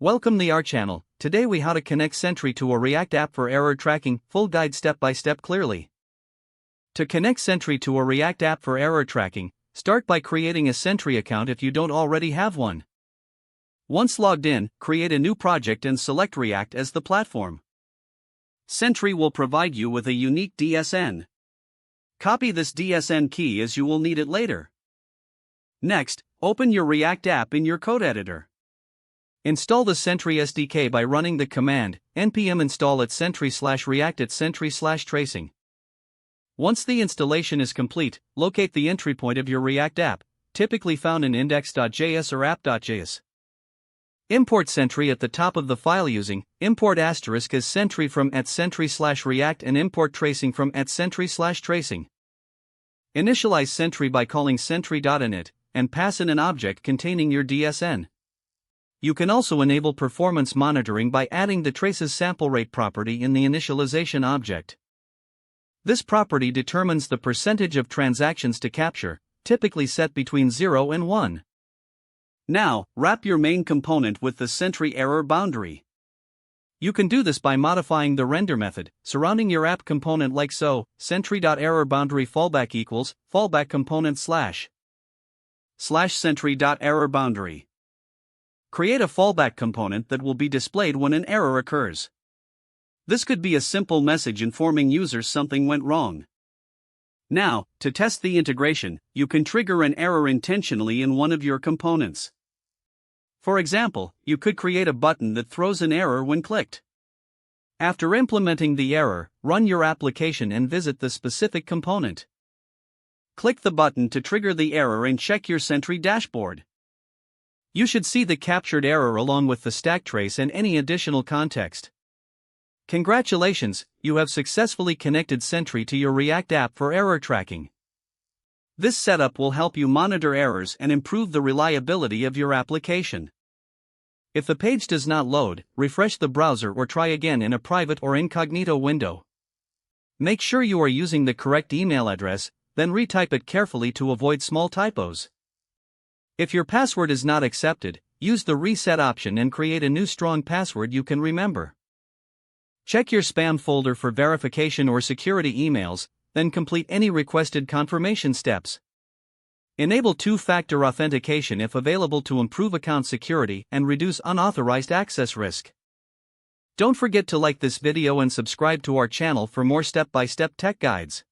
Welcome to our channel. Today we how to connect Sentry to a React app for error tracking, full guide step by step clearly. To connect Sentry to a React app for error tracking, start by creating a Sentry account if you don't already have one. Once logged in, create a new project and select React as the platform. Sentry will provide you with a unique DSN. Copy this DSN key as you will need it later. Next, open your React app in your code editor. Install the Sentry SDK by running the command npm install at sentry/react at sentry/tracing. Once the installation is complete, locate the entry point of your React app, typically found in index.js or app.js. Import Sentry at the top of the file using import * as Sentry from at sentry/react and import tracing from at sentry/tracing. Initialize Sentry by calling sentry.init and pass in an object containing your DSN. You can also enable performance monitoring by adding the traces sample rate property in the initialization object. This property determines the percentage of transactions to capture, typically set between 0 and 1. Now, wrap your main component with the Sentry error boundary. You can do this by modifying the render method surrounding your app component like so: sentry.errorBoundary fallback equals fallback component / sentry.errorBoundary. Create a fallback component that will be displayed when an error occurs. This could be a simple message informing users something went wrong. Now, to test the integration, you can trigger an error intentionally in one of your components. For example, you could create a button that throws an error when clicked. After implementing the error, run your application and visit the specific component. Click the button to trigger the error and check your Sentry dashboard. You should see the captured error along with the stack trace and any additional context. Congratulations, you have successfully connected Sentry to your React app for error tracking. This setup will help you monitor errors and improve the reliability of your application. If the page does not load, refresh the browser or try again in a private or incognito window. Make sure you are using the correct email address, then retype it carefully to avoid small typos. If your password is not accepted, use the reset option and create a new strong password you can remember. Check your spam folder for verification or security emails, then complete any requested confirmation steps. Enable two-factor authentication if available to improve account security and reduce unauthorized access risk. Don't forget to like this video and subscribe to our channel for more step-by-step tech guides.